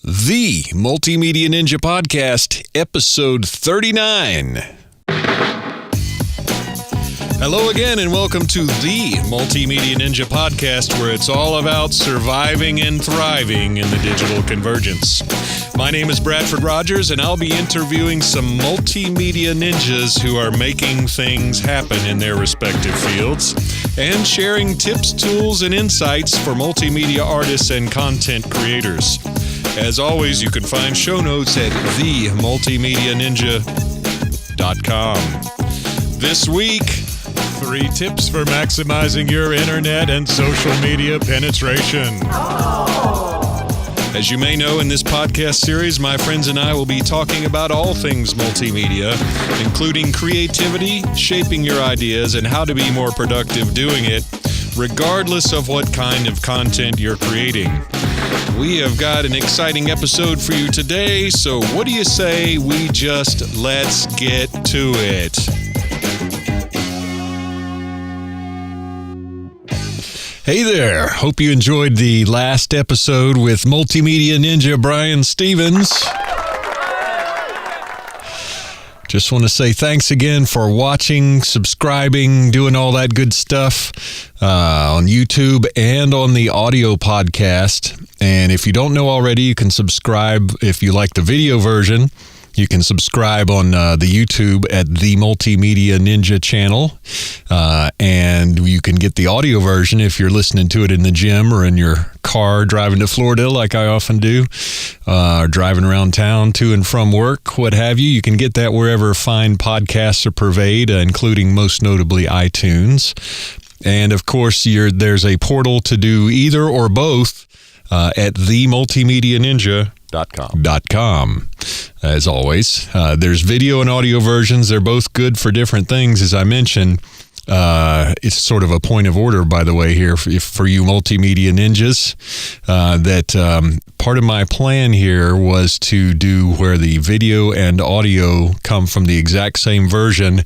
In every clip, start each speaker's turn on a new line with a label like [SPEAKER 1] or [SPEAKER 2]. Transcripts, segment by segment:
[SPEAKER 1] The Multimedia Ninja Podcast, episode 39. Hello again, and welcome to the Multimedia Ninja Podcast, where it's all about surviving and thriving in the digital convergence. My name is Bradford Rogers, and I'll be interviewing some multimedia ninjas who are making things happen in their respective fields and sharing tips, tools, and insights for multimedia artists and content creators. As always, you can find show notes at themultimedianinja.com. This week, 3 tips for maximizing your internet and social media penetration. As you may know, in this podcast series, my friends and I will be talking about all things multimedia, including creativity, shaping your ideas, and how to be more productive doing it, regardless of what kind of content you're creating. We have got an exciting episode for you today, so what do you say we just let's get to it? Hey there, hope you enjoyed the last episode with Multimedia Ninja Brian Stevens. Just want to say thanks again for watching, subscribing, doing all that good stuff on YouTube and on the audio podcast. And if you don't know already, you can subscribe if you like the video version. You can subscribe on the YouTube at the Multimedia Ninja channel, and you can get the audio version if you're listening to it in the gym or in your car driving to Florida like I often do, or driving around town to and from work, what have you. You can get that wherever fine podcasts are purveyed, including most notably iTunes. And of course, there's a portal to do either or both at themultimedianinja.com. As always, there's video and audio versions. They're both good for different things, as I mentioned. It's sort of a point of order, by the way, here for you multimedia ninjas, that part of my plan here was to do where the video and audio come from the exact same version,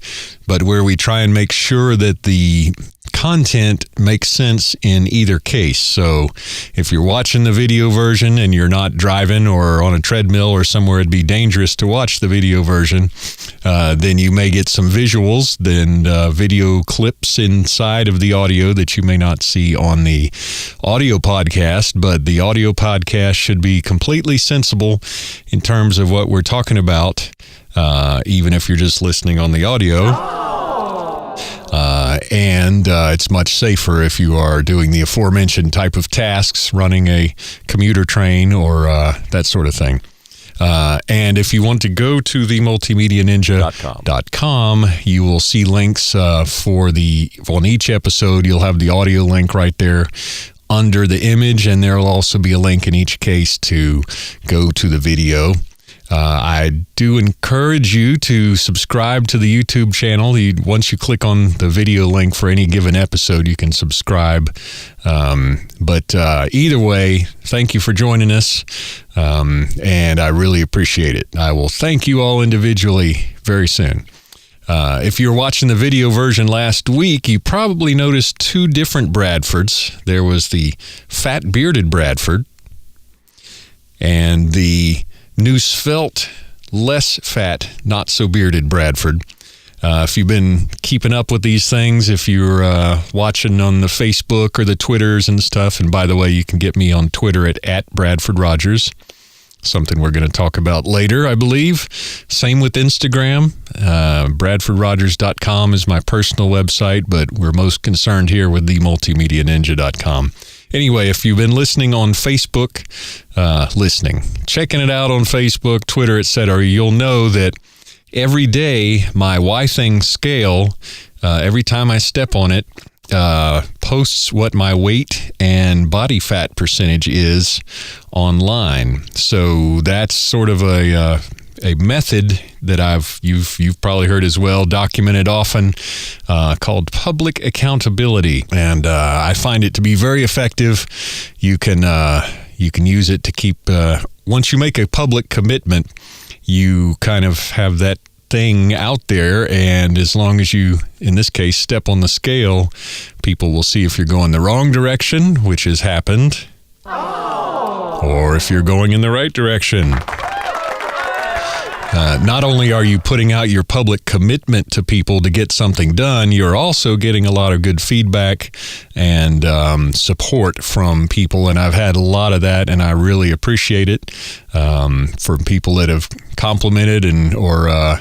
[SPEAKER 1] but where we try and make sure that the content makes sense in either case. So if you're watching the video version and you're not driving or on a treadmill or somewhere it'd be dangerous to watch the video version, then you may get some visuals, then video clips inside of the audio that you may not see on the audio podcast. But the audio podcast should be completely sensible in terms of what we're talking about, even if you're just listening on the audio. And it's much safer if you are doing the aforementioned type of tasks, running a commuter train or that sort of thing. And if you want to go to the multimedianinja.com, you will see links on each episode. You'll have the audio link right there under the image, and there will also be a link in each case to go to the video. I do encourage you to subscribe to the YouTube channel. Once you click on the video link for any given episode, you can subscribe. But either way, thank you for joining us, and I really appreciate it. I will thank you all individually very soon. If you're watching the video version last week, you probably noticed 2 different Bradfords. There was the fat bearded Bradford and the new svelte, less fat, not so bearded Bradford. If you've been keeping up with these things, if you're watching on the Facebook or the Twitters and stuff, and by the way, you can get me on Twitter at Bradford Rogers, something we're going to talk about later, I believe. Same with Instagram. BradfordRogers.com is my personal website, but we're most concerned here with the multimedianinja.com. Anyway, if you've been listening on Facebook, checking it out on Facebook, Twitter, etc., you'll know that every day my Y-Thing scale, every time I step on it, posts what my weight and body fat percentage is online. So that's sort of a method that you've probably heard as well, documented often, called public accountability, and I find it to be very effective. You can use it to keep. Once you make a public commitment, you kind of have that thing out there, and as long as you, in this case, step on the scale, people will see if you're going the wrong direction, which has happened. or if you're going in the right direction. Not only are you putting out your public commitment to people to get something done, you're also getting a lot of good feedback and support from people. And I've had a lot of that, and I really appreciate it from people that have complimented or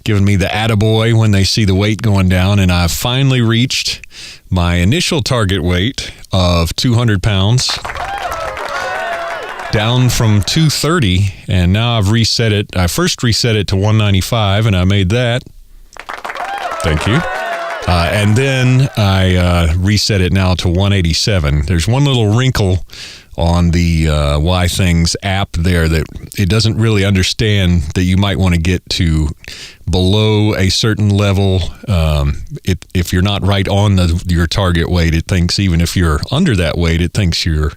[SPEAKER 1] given me the attaboy when they see the weight going down. And I've finally reached my initial target weight of 200 pounds. Down from 230, and now I've reset it. I first reset it to 195, and I made that. Thank you. And then I reset it now to 187. There's one little wrinkle on the Why Things app there that it doesn't really understand that you might want to get to below a certain level. If you're not right on your target weight, it thinks even if you're under that weight, it thinks you're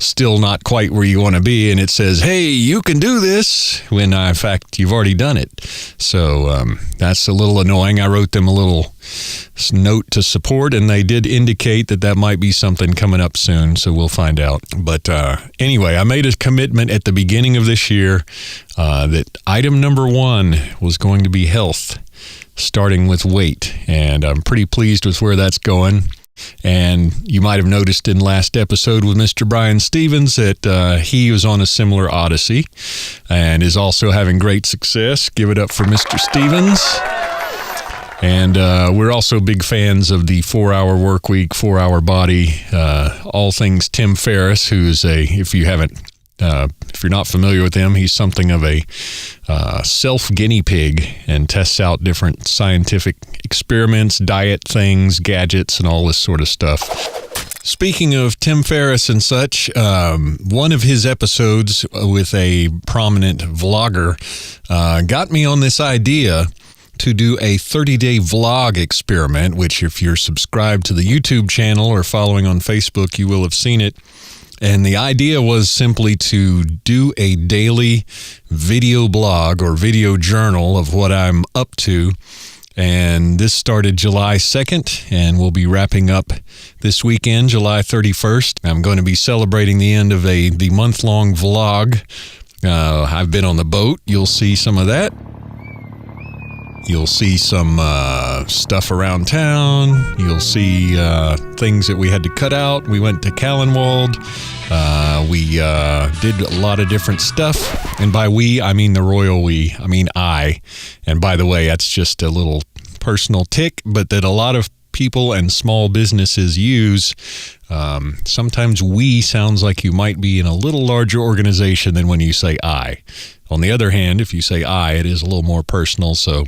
[SPEAKER 1] still not quite where you want to be, and it says, hey, you can do this, when in fact you've already done it. So that's a little annoying. I wrote them a little note to support, and they did indicate that might be something coming up soon, so we'll find out. But anyway, I made a commitment at the beginning of this year that item number 1 was going to be health, starting with weight, and I'm pretty pleased with where that's going. And you might have noticed in last episode with Mr. Brian Stevens that he was on a similar odyssey and is also having great success. Give it up for Mr. Stevens. And we're also big fans of the 4-hour work week, 4-hour body, all things Tim Ferriss, who's if you're not familiar with him, he's something of a self-guinea pig and tests out different scientific experiments, diet things, gadgets, and all this sort of stuff. Speaking of Tim Ferriss and such, one of his episodes with a prominent vlogger got me on this idea to do a 30-day vlog experiment, which if you're subscribed to the YouTube channel or following on Facebook, you will have seen it. And the idea was simply to do a daily video blog or video journal of what I'm up to. And this started July 2nd, and we'll be wrapping up this weekend, July 31st. I'm going to be celebrating the end of the month-long vlog. I've been on the boat. You'll see some of that. You'll see some stuff around town. You'll see things that we had to cut out. We went to Callenwald. We did a lot of different stuff. And by we, I mean the royal we. I mean I. And by the way, that's just a little personal tick, but that a lot of people and small businesses use. Sometimes we sounds like you might be in a little larger organization than when you say I. On the other hand, if you say I, it is a little more personal. So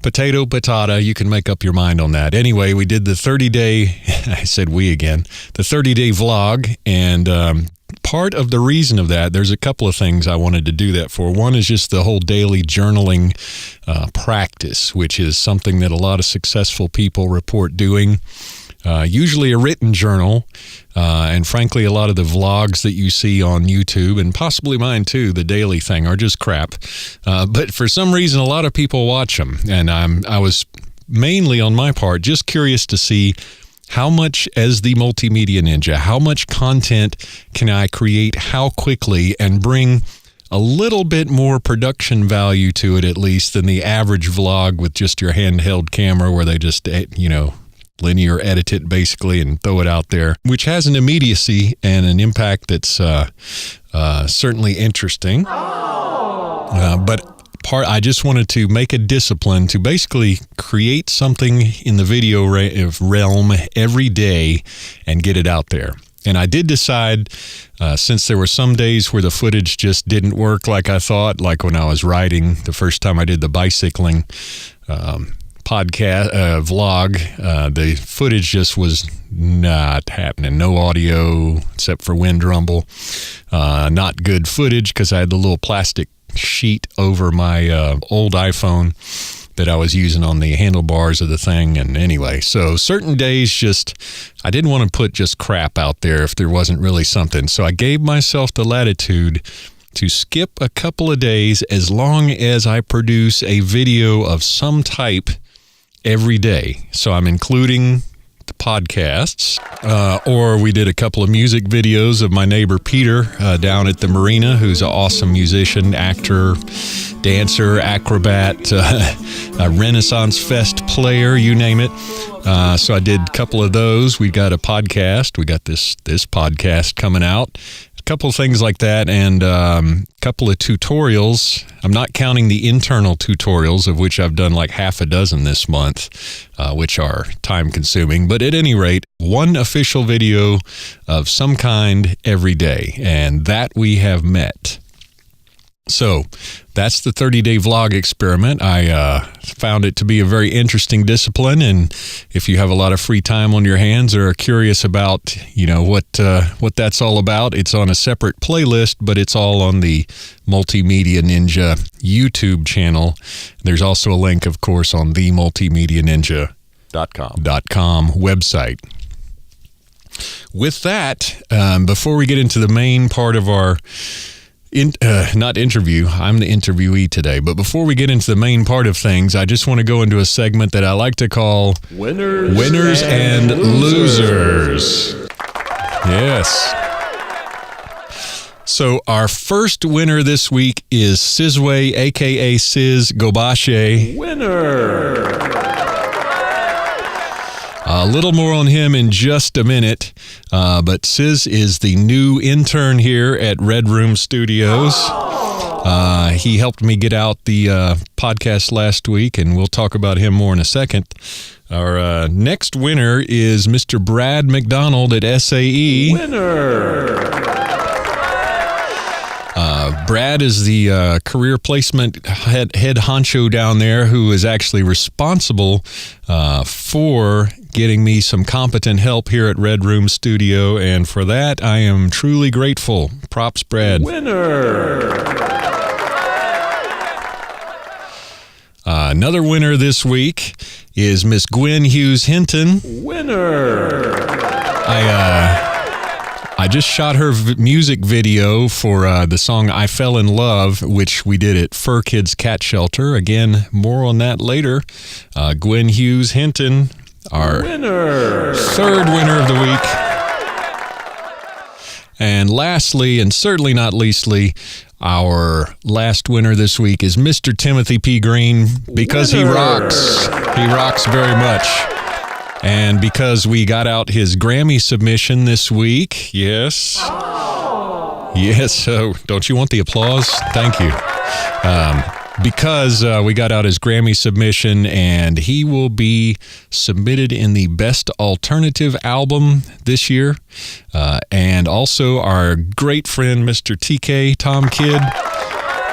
[SPEAKER 1] potato, patata, you can make up your mind on that. Anyway, we did the 30-day, I said we again, the 30-day vlog. And part of the reason of that, there's a couple of things I wanted to do that for. One is just the whole daily journaling practice, which is something that a lot of successful people report doing. Usually a written journal, and frankly, a lot of the vlogs that you see on YouTube, and possibly mine too, the daily thing, are just crap. But for some reason, a lot of people watch them, and I was mainly, on my part, just curious to see how much, as the Multimedia Ninja, how much content can I create, how quickly, and bring a little bit more production value to it, at least, than the average vlog with just your handheld camera where they just, linear edit it basically and throw it out there, which has an immediacy and an impact that's certainly interesting. But I just wanted to make a discipline to basically create something in the video realm every day and get it out there. And I did decide, since there were some days where the footage just didn't work like I thought, like when I was riding the first time I did the bicycling podcast vlog, the footage just was not happening. No audio except for wind rumble. Not good footage because I had the little plastic sheet over my old iPhone that I was using on the handlebars of the thing. And anyway, so certain days I didn't want to put just crap out there if there wasn't really something. So I gave myself the latitude to skip a couple of days as long as I produce a video of some type every day. So I'm including the podcasts. Or we did a couple of music videos of my neighbor Peter down at the marina, who's an awesome musician, actor, dancer, acrobat, a Renaissance Fest player, you name it. So I did a couple of those. We got a podcast. We got this podcast coming out. A couple of things like that, and a couple of tutorials. I'm not counting the internal tutorials, of which I've done like half a dozen this month, which are time-consuming. But at any rate, one official video of some kind every day, and that we have met. So that's the 30-day vlog experiment. I found it to be a very interesting discipline, and if you have a lot of free time on your hands or are curious about, what that's all about, it's on a separate playlist, but it's all on the Multimedia Ninja YouTube channel. There's also a link, of course, on the multimedianinja.com website. With that, before we get into the main part of our not interview, I'm the interviewee today, but before we get into the main part of things, I just want to go into a segment that I like to call Winners and Losers. Yes. So our first winner this week is Sizway, a.k.a. Siz Gobashe. Winner! A little more on him in just a minute, but Siz is the new intern here at Red Room Studios. He helped me get out the podcast last week, and we'll talk about him more in a second. Our next winner is Mr. Brad McDonald at SAE. Winner! Brad is the career placement head honcho down there, who is actually responsible for getting me some competent help here at Red Room Studio, and for that I am truly grateful. Props, Brad. Winner! Another winner this week is Miss Gwen Hughes Hinton. Winner! I just shot her music video for the song I Fell in Love, which we did at Fur Kids Cat Shelter. Again, more on that later. Gwen Hughes Hinton, our third winner of the week. And lastly, and certainly not leastly, our last winner this week is Mr. Timothy P. Green, because he rocks. He rocks very much. And because we got out his Grammy submission this week, yes. Oh. Yes, so don't you want the applause? Thank you. Because we got out his Grammy submission, and he will be submitted in the Best Alternative Album this year. And also our great friend, Mr. TK, Tom Kidd,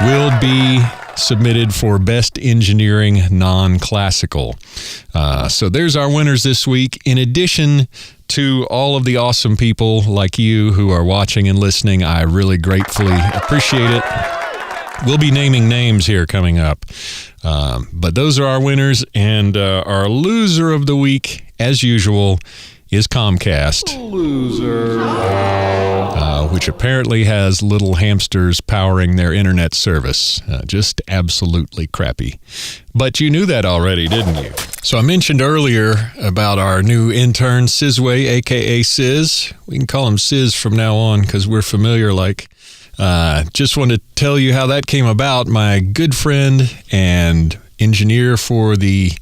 [SPEAKER 1] will be submitted for Best Engineering Non-Classical. So there's our winners this week, in addition to all of the awesome people like you who are watching and listening. I really gratefully appreciate it. We'll be naming names here coming up. But those are our winners, and our loser of the week, as usual, is Comcast. Loser. Which apparently has little hamsters powering their internet service. Just absolutely crappy. But you knew that already, didn't you? So I mentioned earlier about our new intern, Sizway, a.k.a. Siz. We can call him Siz from now on because we're familiar like. Just wanted to tell you how that came about. My good friend and engineer for the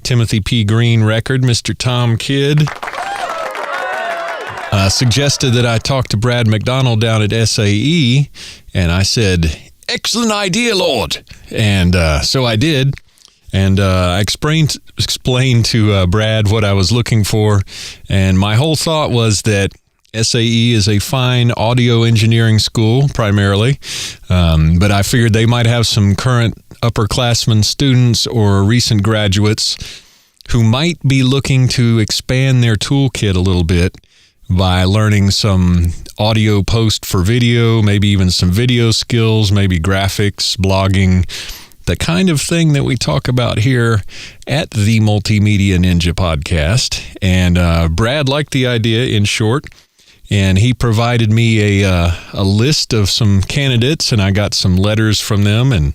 [SPEAKER 1] Timothy P. Green record, Mr. Tom Kidd, suggested that I talk to Brad McDonald down at SAE, and I said, "Excellent idea, Lord." And so I did, and I explained to Brad what I was looking for, and my whole thought was that SAE is a fine audio engineering school, primarily, but I figured they might have some current upperclassmen students or recent graduates who might be looking to expand their toolkit a little bit by learning some audio post for video, maybe even some video skills, maybe graphics, blogging, the kind of thing that we talk about here at the Multimedia Ninja podcast. And Brad liked the idea, in short, and he provided me a list of some candidates, and I got some letters from them and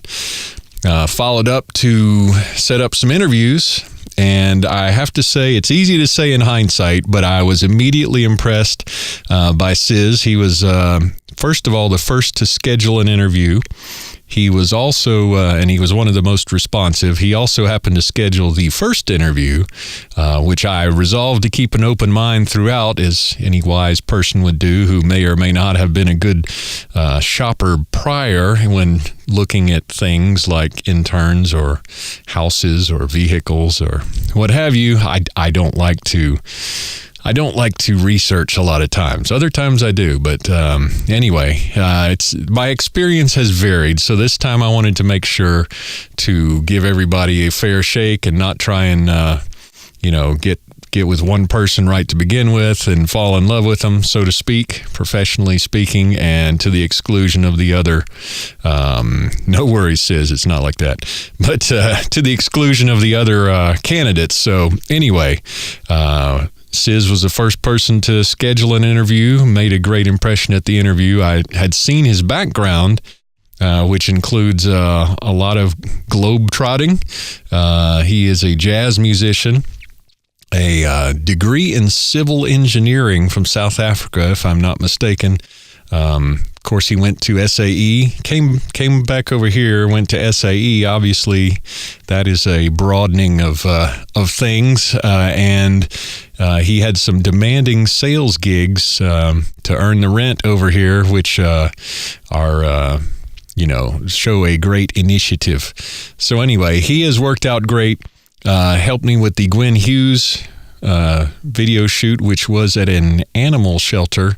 [SPEAKER 1] followed up to set up some interviews. And I have to say, it's easy to say in hindsight, but I was immediately impressed by Sis. He was, first of all, the first to schedule an interview. He was also, and he was one of the most responsive, he also happened to schedule the first interview, which I resolved to keep an open mind throughout, as any wise person would do who may or may not have been a good shopper prior when looking at things like interns or houses or vehicles or what have you. I don't like to research a lot of times. Other times I do, but anyway, my experience has varied. So this time I wanted to make sure to give everybody a fair shake and not try and get with one person right to begin with and fall in love with them, so to speak, professionally speaking, and to the exclusion of the other. No worries, Sis, it's not like that. But to the exclusion of the other candidates. So anyway, Sis was the first person to schedule an interview, made a great impression at the interview. I had seen his background, which includes a lot of globe-trotting. He is a jazz musician, a degree in civil engineering from South Africa, if I'm not mistaken. Of course, he went to SAE, came back over here, went to SAE. Obviously, that is a broadening of things, and he had some demanding sales gigs to earn the rent over here, which are show a great initiative. So anyway, he has worked out great. Helped me with the Gwen Hughes video shoot, which was at an animal shelter.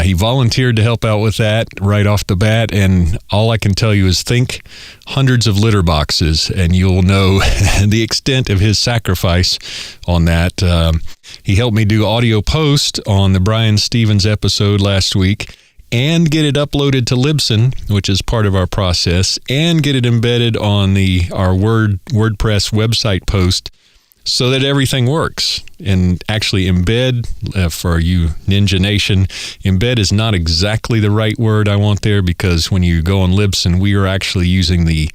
[SPEAKER 1] He volunteered to help out with that right off the bat, and all I can tell you is think hundreds of litter boxes, and you'll know the extent of his sacrifice on that. He helped me do audio post on the Brian Stevens episode last week, and get it uploaded to Libsyn, which is part of our process, and get it embedded on our WordPress website post so that everything works. And actually embed, for you Ninja Nation, embed is not exactly the right word I want there, because when you go on Libsyn, we are actually using the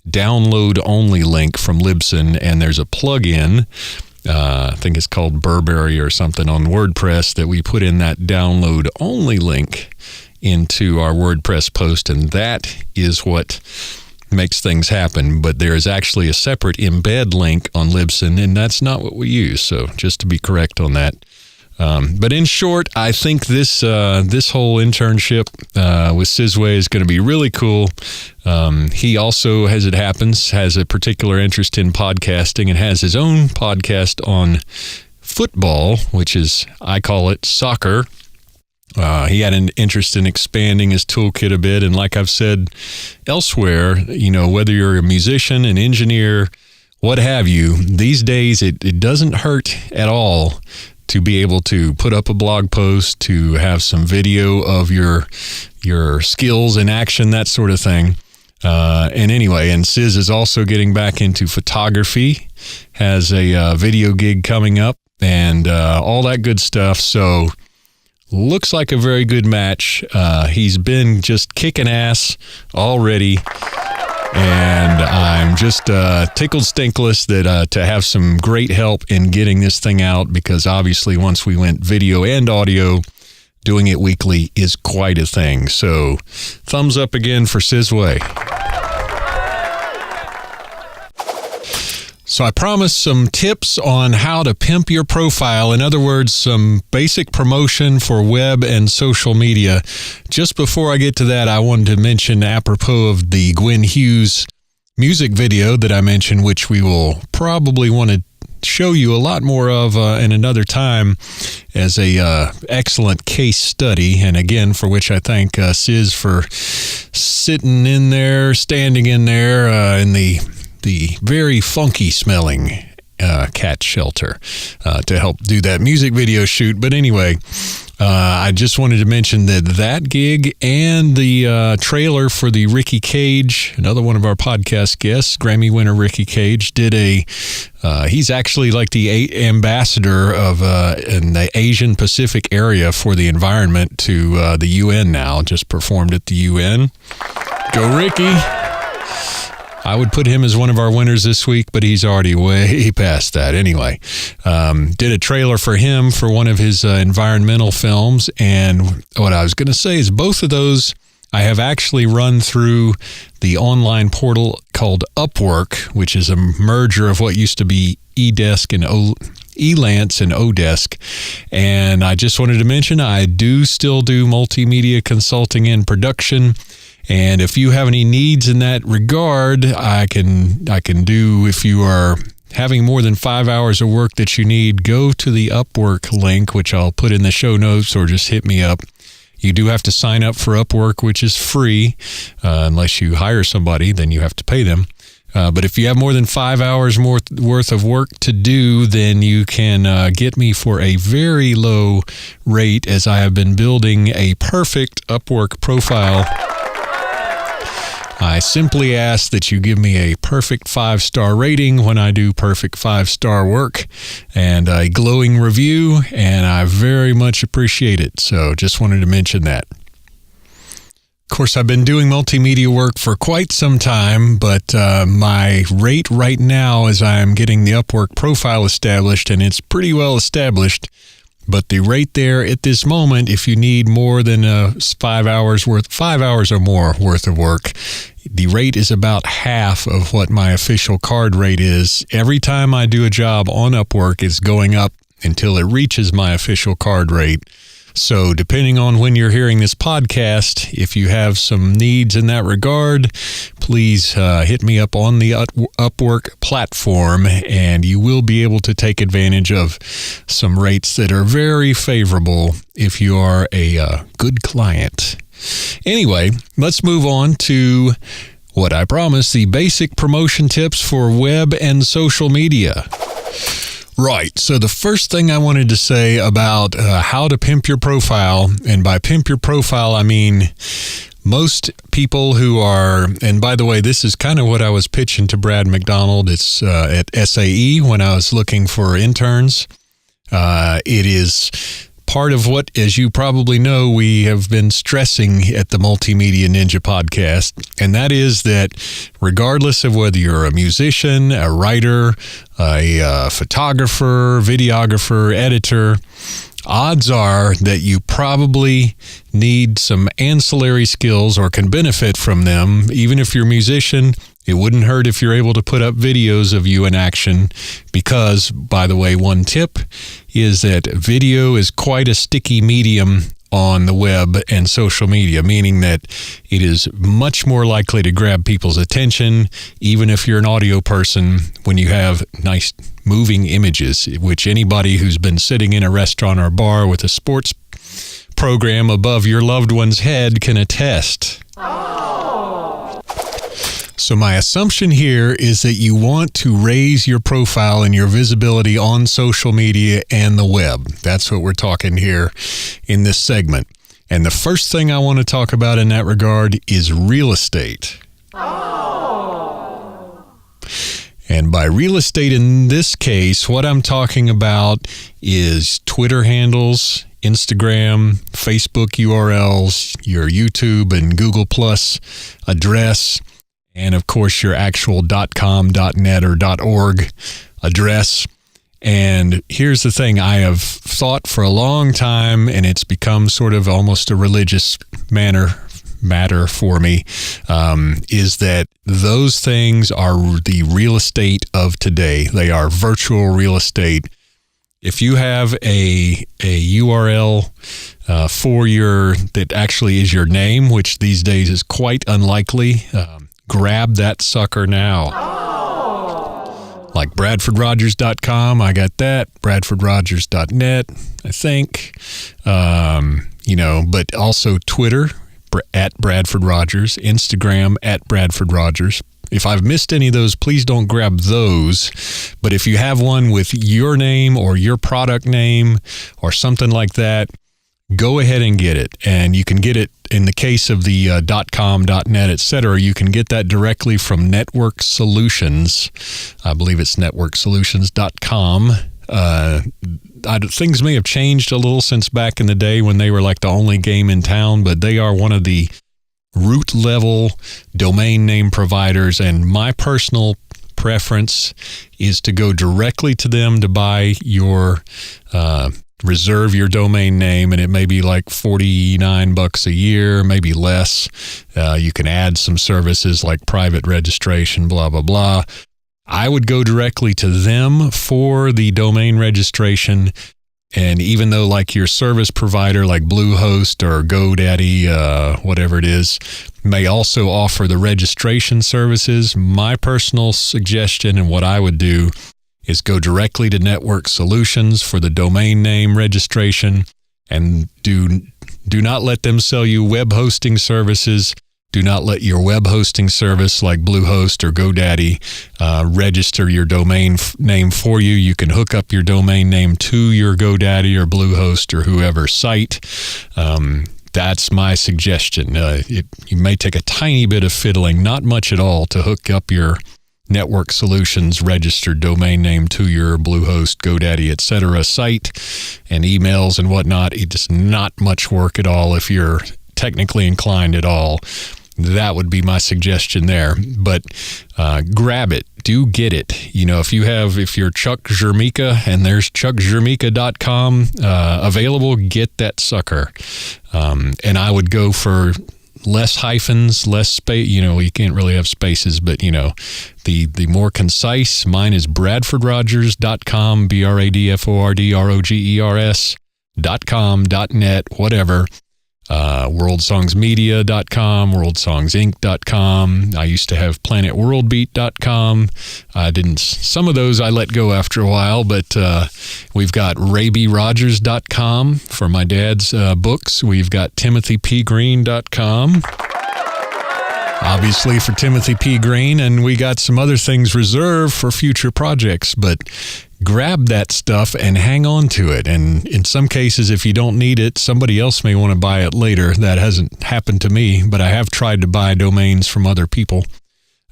[SPEAKER 1] download only link from Libsyn, and there's a plugin, I think it's called Burberry or something on WordPress, that we put in that download only link into our WordPress post, and that is what makes things happen. But there is actually a separate embed link on Libsyn, and that's not what we use. So just to be correct on that. But in short, I think this whole internship with Sizway is going to be really cool. He also, as it happens, has a particular interest in podcasting and has his own podcast on football, which is, I call it soccer. He had an interest in expanding his toolkit a bit. And like I've said elsewhere, whether you're a musician, an engineer, what have you, these days it doesn't hurt at all to be able to put up a blog post, to have some video of your skills in action, that sort of thing. And anyway, and Sis is also getting back into photography, has a video gig coming up, and all that good stuff. So looks like a very good match. He's been just kicking ass already. And I'm just tickled stinkless that to have some great help in getting this thing out, because obviously once we went video and audio, doing it weekly is quite a thing. So thumbs up again for Sizway. So I promised some tips on how to pimp your profile. In other words, some basic promotion for web and social media. Just before I get to that, I wanted to mention, apropos of the Gwen Hughes music video that I mentioned, which we will probably want to show you a lot more of in another time as a excellent case study. And again, for which I thank Sis for sitting in there, standing in there in the very funky smelling cat shelter to help do that music video shoot. But anyway, I just wanted to mention that gig and the trailer for the Ricky Cage, another one of our podcast guests, Grammy winner Ricky Cage, did he's actually like the ambassador of in the Asian Pacific area for the environment to the UN now, just performed at the UN. Go Ricky! I would put him as one of our winners this week, but he's already way past that. Anyway, did a trailer for him for one of his environmental films. And what I was going to say is both of those I have actually run through the online portal called Upwork, which is a merger of what used to be eDesk and Elance and Odesk. And I just wanted to mention I do still do multimedia consulting and production. And if you have any needs in that regard, I can do. If you are having more than 5 hours of work that you need, go to the Upwork link, which I'll put in the show notes, or just hit me up. You do have to sign up for Upwork, which is free. Unless you hire somebody, then you have to pay them. But if you have more than 5 hours more worth of work to do, then you can get me for a very low rate, as I have been building a perfect Upwork profile. I simply ask that you give me a perfect 5-star rating when I do perfect 5-star work and a glowing review, and I very much appreciate it. So just wanted to mention that. Of course, I've been doing multimedia work for quite some time, but my rate right now as I'm getting the Upwork profile established, and it's pretty well established, but the rate there at this moment, if you need more than 5 hours or more worth of work, the rate is about half of what my official card rate is. Every time I do a job on Upwork, it's going up until it reaches my official card rate. So depending on when you're hearing this podcast, if you have some needs in that regard, please hit me up on the Upwork platform, and you will be able to take advantage of some rates that are very favorable if you are a good client. Anyway, let's move on to what I promised, the basic promotion tips for web and social media. Right. So the first thing I wanted to say about how to pimp your profile, and by pimp your profile, I mean most people who are, and by the way, this is kind of what I was pitching to Brad McDonald. It's at SAE when I was looking for interns. It is part of what, as you probably know, we have been stressing at the Multimedia Ninja podcast, and that is that regardless of whether you're a musician, a writer, a photographer, videographer, editor, odds are that you probably need some ancillary skills or can benefit from them. Even if you're a musician, it wouldn't hurt if you're able to put up videos of you in action, because, by the way, one tip is that video is quite a sticky medium on the web and social media, meaning that it is much more likely to grab people's attention, even if you're an audio person, when you have nice moving images, which anybody who's been sitting in a restaurant or bar with a sports program above your loved one's head can attest. So my assumption here is that you want to raise your profile and your visibility on social media and the web. That's what we're talking here in this segment. And the first thing I want to talk about in that regard is real estate. And by real estate in this case, what I'm talking about is Twitter handles, Instagram, Facebook URLs, your YouTube and Google Plus address, and of course your actual .com, .net, or .org address. And here's the thing I have thought for a long time, and it's become sort of almost a religious matter for me, is that those things are the real estate of today. They are virtual real estate. If you have a URL that actually is your name, which these days is quite unlikely, grab that sucker now. Like BradfordRogers.com, I got that. BradfordRogers.net, I think. But also Twitter at Bradford Rogers, Instagram at Bradford Rogers. If I've missed any of those, please don't grab those. But if you have one with your name or your product name or something like that, go ahead and get it. And you can get it, in the case of the .com, .net, etc., you can get that directly from Network Solutions. I believe it's networksolutions.com. Things may have changed a little since back in the day when they were like the only game in town, but they are one of the root level domain name providers, and my personal preference is to go directly to them to buy your reserve your domain name, and it may be like $49 a year, maybe less. You can add some services like private registration, blah, blah, blah. I would go directly to them for the domain registration. And even though like your service provider like Bluehost or GoDaddy, whatever it is, may also offer the registration services, my personal suggestion and what I would do is go directly to Network Solutions for the domain name registration, and do not let them sell you web hosting services. Do not let your web hosting service like Bluehost or GoDaddy register your domain name for you. You can hook up your domain name to your GoDaddy or Bluehost or whoever site. That's my suggestion. You may take a tiny bit of fiddling, not much at all, to hook up your Network Solutions registered domain name to your Bluehost, GoDaddy, etc. site, and emails and whatnot. It's not much work at all if you're technically inclined at all. That would be my suggestion there. But grab it. Do get it. You know, if you're Chuck Jermica and there's chuckjermica.com available, get that sucker. And I would go for less hyphens, less space. You know, you can't really have spaces, but you know, the more concise. Mine is bradfordrogers.com, bradfordrogers.com, .net, whatever. worldsongsmedia.com, worldsongsinc.com. I used to have planetworldbeat.com. Some of those I let go after a while, but we've got raybyrogers.com for my dad's books. We've got timothypgreen.com, obviously for Timothy P. Green, and we got some other things reserved for future projects, but grab that stuff and hang on to it. And in some cases, if you don't need it, somebody else may want to buy it later. That hasn't happened to me, but I have tried to buy domains from other people.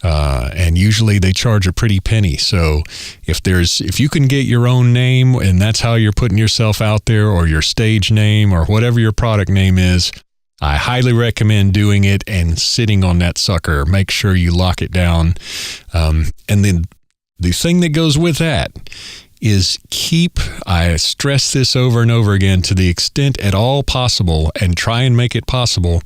[SPEAKER 1] And usually they charge a pretty penny. So if you can get your own name and that's how you're putting yourself out there, or your stage name or whatever your product name is, I highly recommend doing it and sitting on that sucker. Make sure you lock it down. And then the thing that goes with that is I stress this over and over again, to the extent at all possible, and try and make it possible,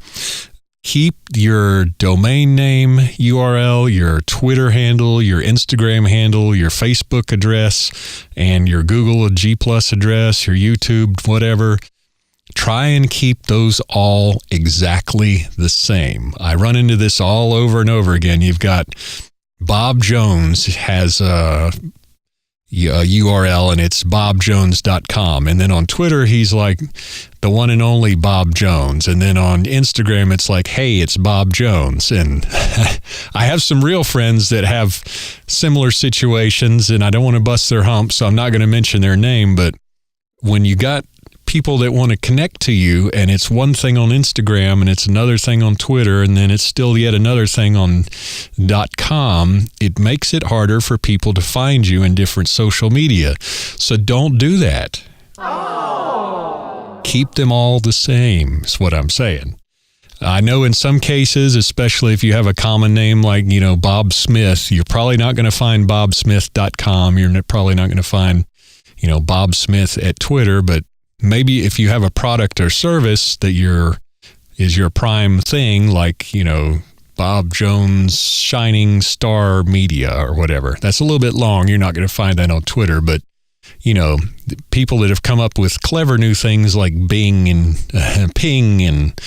[SPEAKER 1] keep your domain name URL, your Twitter handle, your Instagram handle, your Facebook address, and your Google G+ address, your YouTube, whatever. Try and keep those all exactly the same. I run into this all over and over again. You've got Bob Jones has a URL, and it's bobjones.com. And then on Twitter, he's like the one and only Bob Jones. And then on Instagram, it's like, hey, it's Bob Jones. And I have some real friends that have similar situations, and I don't want to bust their hump, so I'm not going to mention their name. But when you got people that want to connect to you, and it's one thing on Instagram and it's another thing on Twitter, and then it's still yet another thing on .com, it makes it harder for people to find you in different social media. So don't do that. Oh. Keep them all the same, is what I'm saying. I know in some cases, especially if you have a common name like, Bob Smith, you're probably not going to find bobsmith.com. You're probably not going to find, Bob Smith at Twitter, but maybe if you have a product or service that is your prime thing, like, Bob Jones Shining Star Media or whatever. That's a little bit long. You're not going to find that on Twitter, but, people that have come up with clever new things like Bing and Ping and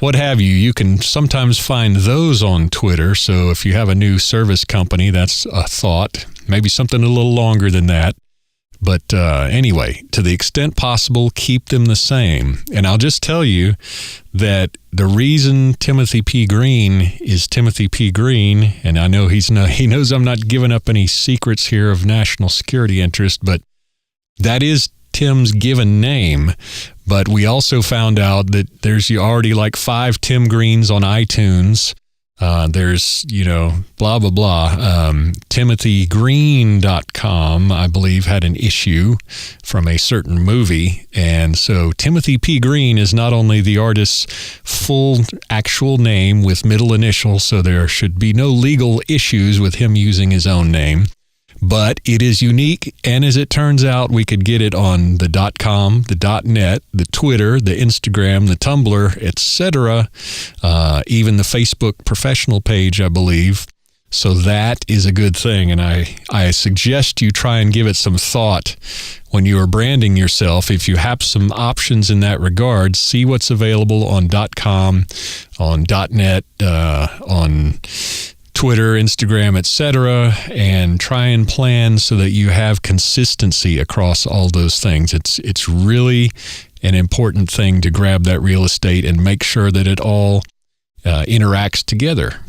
[SPEAKER 1] what have you, you can sometimes find those on Twitter. So if you have a new service company, that's a thought. Maybe something a little longer than that. But anyway, to the extent possible, keep them the same. And I'll just tell you that the reason Timothy P. Green is Timothy P. Green, and I know he knows I'm not giving up any secrets here of national security interest, but that is Tim's given name. But we also found out that there's already like 5 Tim Greens on iTunes. There's, blah, blah, blah. TimothyGreen.com, I believe, had an issue from a certain movie. And so Timothy P. Green is not only the artist's full actual name with middle initials, so there should be no legal issues with him using his own name. But it is unique, and as it turns out, we could get it on the .com, the .net, the Twitter, the Instagram, the Tumblr, etc., even the Facebook professional page, I believe. So that is a good thing, and I suggest you try and give it some thought when you are branding yourself. If you have some options in that regard, see what's available on .com, on .net, on Twitter, Instagram, etc., and try and plan so that you have consistency across all those things. It's really an important thing to grab that real estate and make sure that it all interacts together.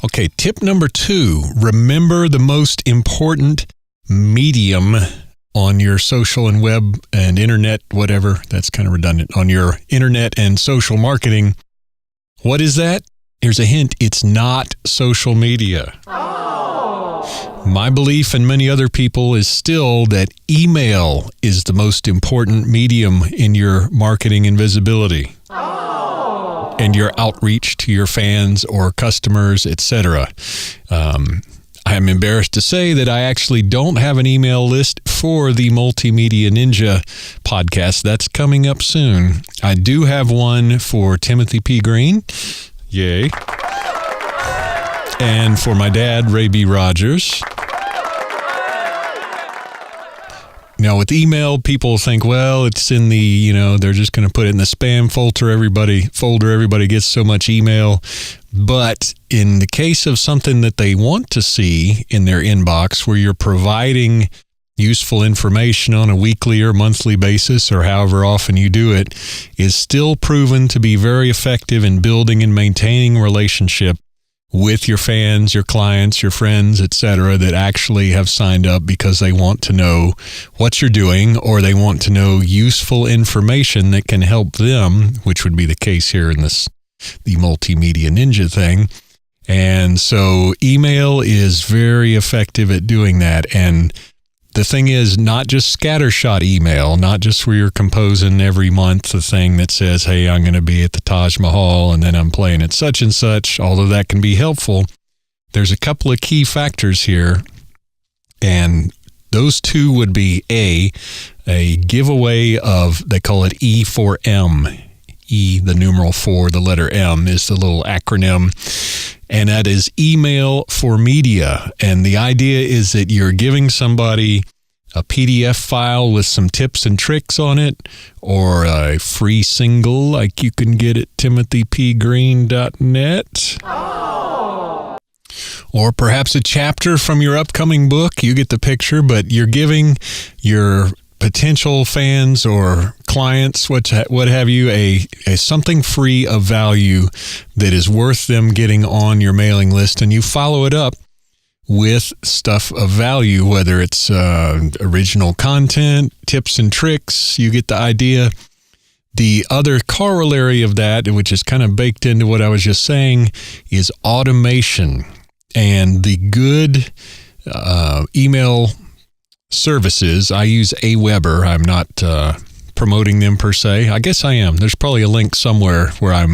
[SPEAKER 1] Okay, tip number 2, remember the most important medium on your social and web and internet, whatever, that's kind of redundant, on your internet and social marketing. What is that? Here's a hint. It's not social media. Oh. My belief and many other people is still that email is the most important medium in your marketing and visibility. Oh. And your outreach to your fans or customers, etc. I am embarrassed to say that I actually don't have an email list for the Multimedia Ninja podcast. That's coming up soon. I do have one for Timothy P. Green. Yay. And for my dad, Ray B. Rogers. Now, with email, people think, well, it's in the, they're just going to put it in the spam folder. Everybody gets so much email. But in the case of something that they want to see in their inbox, where you're providing useful information on a weekly or monthly basis, or however often you do it, is still proven to be very effective in building and maintaining relationship with your fans, your clients, your friends, etc., that actually have signed up because they want to know what you're doing, or they want to know useful information that can help them, which would be the case here in the Multimedia Ninja thing. And so email is very effective at doing that. And the thing is, not just scattershot email, not just where you're composing every month the thing that says, hey, I'm going to be at the Taj Mahal and then I'm playing at such and such, although that can be helpful. There's a couple of key factors here, and those two would be a giveaway of, they call it E4M. E, the numeral 4, the letter M is the little acronym, and that is email for media. And the idea is that you're giving somebody a PDF file with some tips and tricks on it, or a free single like you can get at timothypgreen.net. Oh. Or perhaps a chapter from your upcoming book. You get the picture, but you're giving your potential fans or clients, what have you, a something free of value that is worth them getting on your mailing list, and you follow it up with stuff of value, whether it's original content, tips and tricks. You get the idea. The other corollary of that, which is kind of baked into what I was just saying, is automation. And the good email services, I use Aweber. I'm not promoting them per se. I guess I am. There's probably a link somewhere where I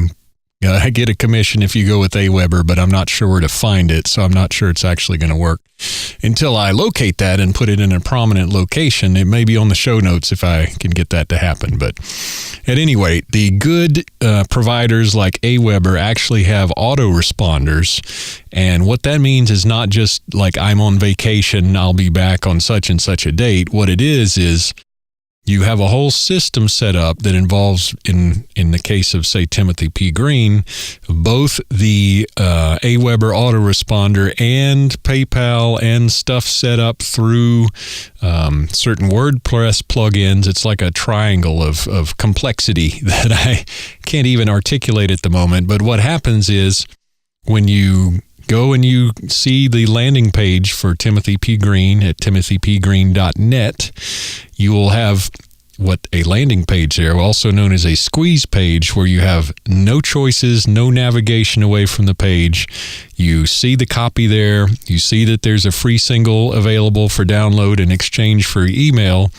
[SPEAKER 1] get a commission if you go with Aweber, but I'm not sure where to find it, so I'm not sure it's actually going to work until I locate that and put it in a prominent location. It may be on the show notes if I can get that to happen. But at any rate, the good providers like Aweber actually have autoresponders, and what that means is not just like I'm on vacation, I'll be back on such and such a date. What it is you have a whole system set up that involves, in the case of, say, Timothy P. Green, both the Aweber autoresponder and PayPal and stuff set up through certain WordPress plugins. It's like a triangle of complexity that I can't even articulate at the moment. But what happens is, when you go and you see the landing page for Timothy P. Green at timothypgreen.net, you will have a landing page there, also known as a squeeze page, where you have no choices, no navigation away from the page. You see the copy there. You see that there's a free single available for download in exchange for email,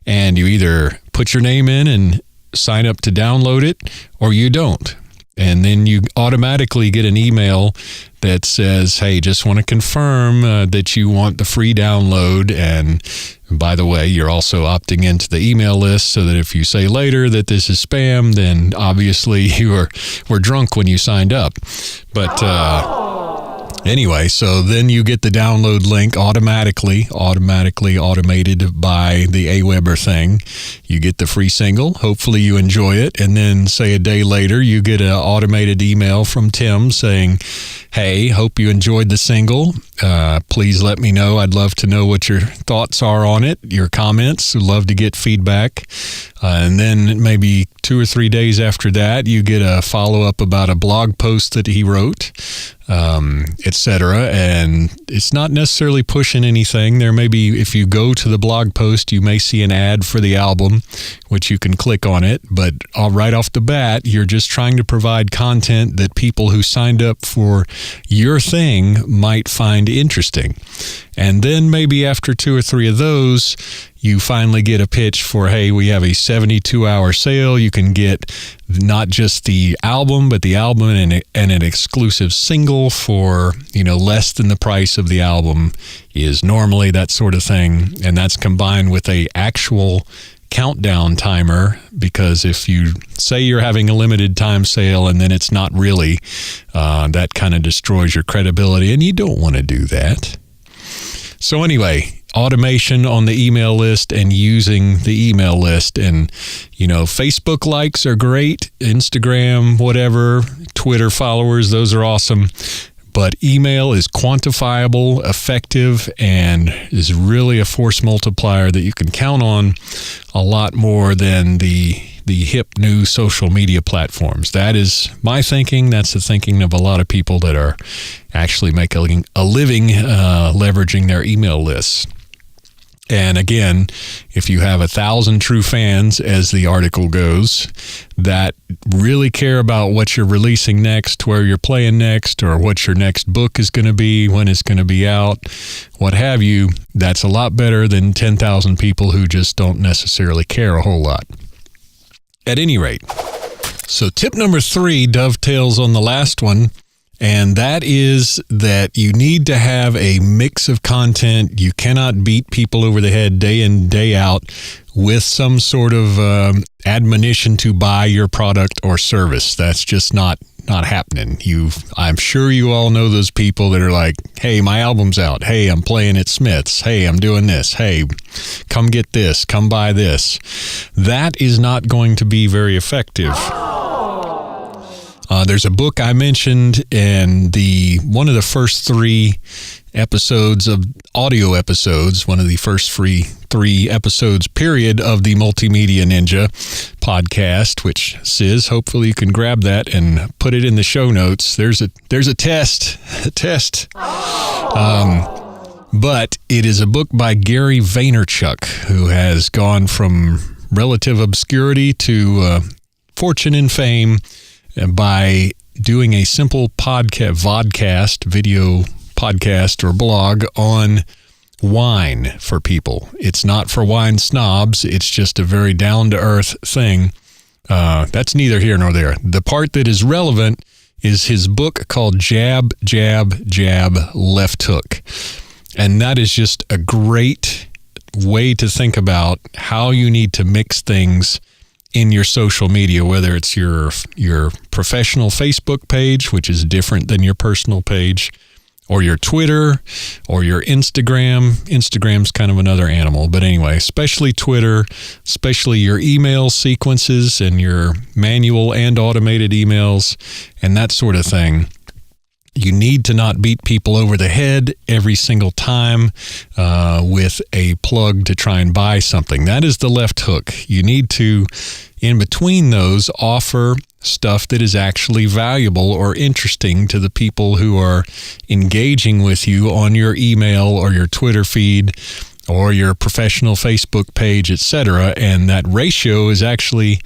[SPEAKER 1] and you either put your name in and sign up to download it, or you don't. And then you automatically get an email that says, hey, just want to confirm that you want the free download. And by the way, you're also opting into the email list, so that if you say later that this is spam, then obviously you were drunk when you signed up. But anyway, so then you get the download link automatically automated by the Aweber thing. You get the free single. Hopefully you enjoy it. And then say a day later, you get an automated email from Tim saying, hey, hope you enjoyed the single. Please let me know. I'd love to know what your thoughts are on it, your comments. I'd love to get feedback. And then maybe 2 or 3 days after that, you get a follow-up about a blog post that he wrote, etc. And it's not necessarily pushing anything. There may be, if you go to the blog post, you may see an ad for the album, which you can click on it. But right off the bat, you're just trying to provide content that people who signed up for your thing might find interesting. And then maybe after 2 or 3 of those, you finally get a pitch for, hey, we have a 72-hour sale. You can get not just the album, but the album and an exclusive single for, less than the price of the album is normally, that sort of thing. And that's combined with a actual countdown timer, because if you say you're having a limited time sale and then it's not really, that kind of destroys your credibility, and you don't want to do that. So anyway, automation on the email list and using the email list. And, Facebook likes are great, Instagram, whatever, Twitter followers, those are awesome. But email is quantifiable, effective, and is really a force multiplier that you can count on a lot more than the hip new social media platforms. That is my thinking. That's the thinking of a lot of people that are actually making a living leveraging their email lists. And again, if you have 1,000 true fans, as the article goes, that really care about what you're releasing next, where you're playing next, or what your next book is going to be, when it's going to be out, what have you, that's a lot better than 10,000 people who just don't necessarily care a whole lot. At any rate, so tip number 3 dovetails on the last one. And that is that you need to have a mix of content. You cannot beat people over the head day in, day out with some sort of admonition to buy your product or service. That's just not happening. I'm sure you all know those people that are like, hey, my album's out. Hey, I'm playing at Smith's. Hey, I'm doing this. Hey, come get this. Come buy this. That is not going to be very effective. There's a book I mentioned in one of the first 3 episodes of audio episodes, one of the first 3 episodes, period, of the Multimedia Ninja podcast, which says, hopefully you can grab that and put it in the show notes. There's a test. But it is a book by Gary Vaynerchuk, who has gone from relative obscurity to fortune and fame by doing a simple vodcast, video podcast or blog on wine for people. It's not for wine snobs. It's just a very down-to-earth thing. That's neither here nor there. The part that is relevant is his book called Jab, Jab, Jab, Left Hook. And that is just a great way to think about how you need to mix things in your social media, whether it's your professional Facebook page, which is different than your personal page, or your Twitter, or your Instagram. Instagram's kind of another animal, but anyway, especially Twitter, especially your email sequences and your manual and automated emails and that sort of thing. You need to not beat people over the head every single time with a plug to try and buy something. That is the left hook. You need to, in between those, offer stuff that is actually valuable or interesting to the people who are engaging with you on your email or your Twitter feed or your professional Facebook page, etc. And that ratio is actually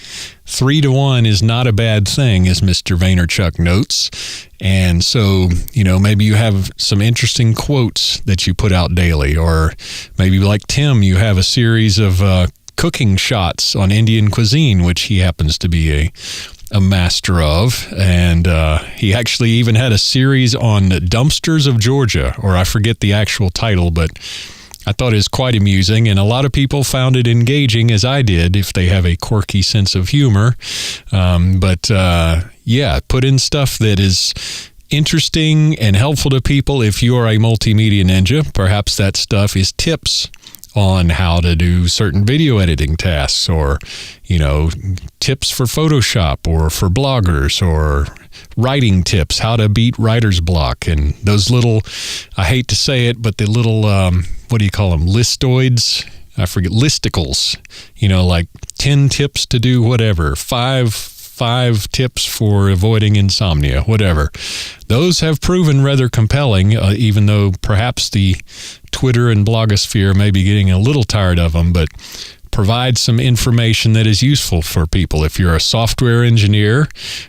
[SPEAKER 1] 3-to-1 is not a bad thing, as Mr. Vaynerchuk notes. And so, maybe you have some interesting quotes that you put out daily, or maybe like Tim, you have a series of cooking shots on Indian cuisine, which he happens to be a master of. And he actually even had a series on dumpsters of Georgia, or I forget the actual title, but I thought it was quite amusing, and a lot of people found it engaging, as I did, if they have a quirky sense of humor. Put in stuff that is interesting and helpful to people. If you are a multimedia ninja, perhaps that stuff is tips on how to do certain video editing tasks, or, tips for Photoshop, or for bloggers, or writing tips, how to beat writer's block. And those little, I hate to say it, but the little, what do you call them? Listoids? I forget, listicles, like 10 tips to do whatever, five tips for avoiding insomnia, whatever. Those have proven rather compelling, even though perhaps the Twitter and blogosphere may be getting a little tired of them, but provide some information that is useful for people. If you're a software engineer,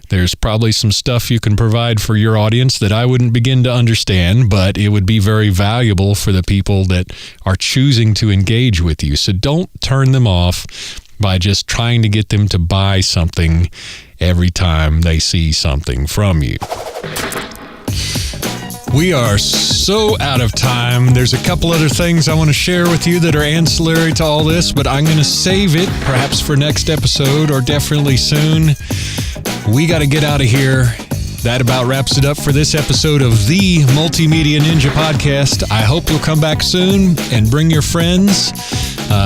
[SPEAKER 1] there's probably some stuff you can provide for your audience that I wouldn't begin to understand, but it would be very valuable for the people that are choosing to engage with you. So don't turn them off by just trying to get them to buy something every time they see something from you. We are so out of time. There's a couple other things I want to share with you that are ancillary to all this, but I'm going to save it perhaps for next episode, or definitely soon. We got to get out of here. That about wraps it up for this episode of the Multimedia Ninja Podcast. I hope you'll come back soon and bring your friends.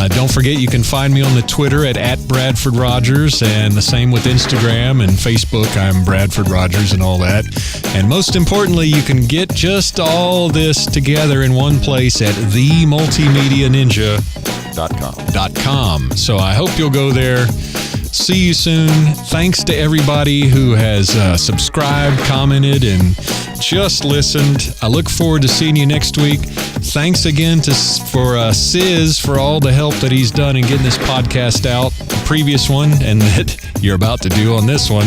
[SPEAKER 1] Don't forget, you can find me on the Twitter at Bradford Rogers, and the same with Instagram and Facebook. I'm Bradford Rogers and all that. And most importantly, you can get just all this together in one place at themultimedianinja.com. So I hope you'll go there. See you soon. Thanks to everybody who has subscribed, commented, and just listened. I look forward to seeing you next week. Thanks again for Sis for all the help that he's done in getting this podcast out, the previous one, and that you're about to do on this one.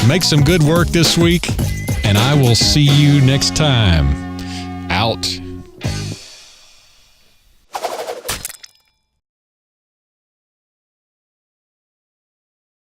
[SPEAKER 1] Make some good work this week, and I will see you next time. Out.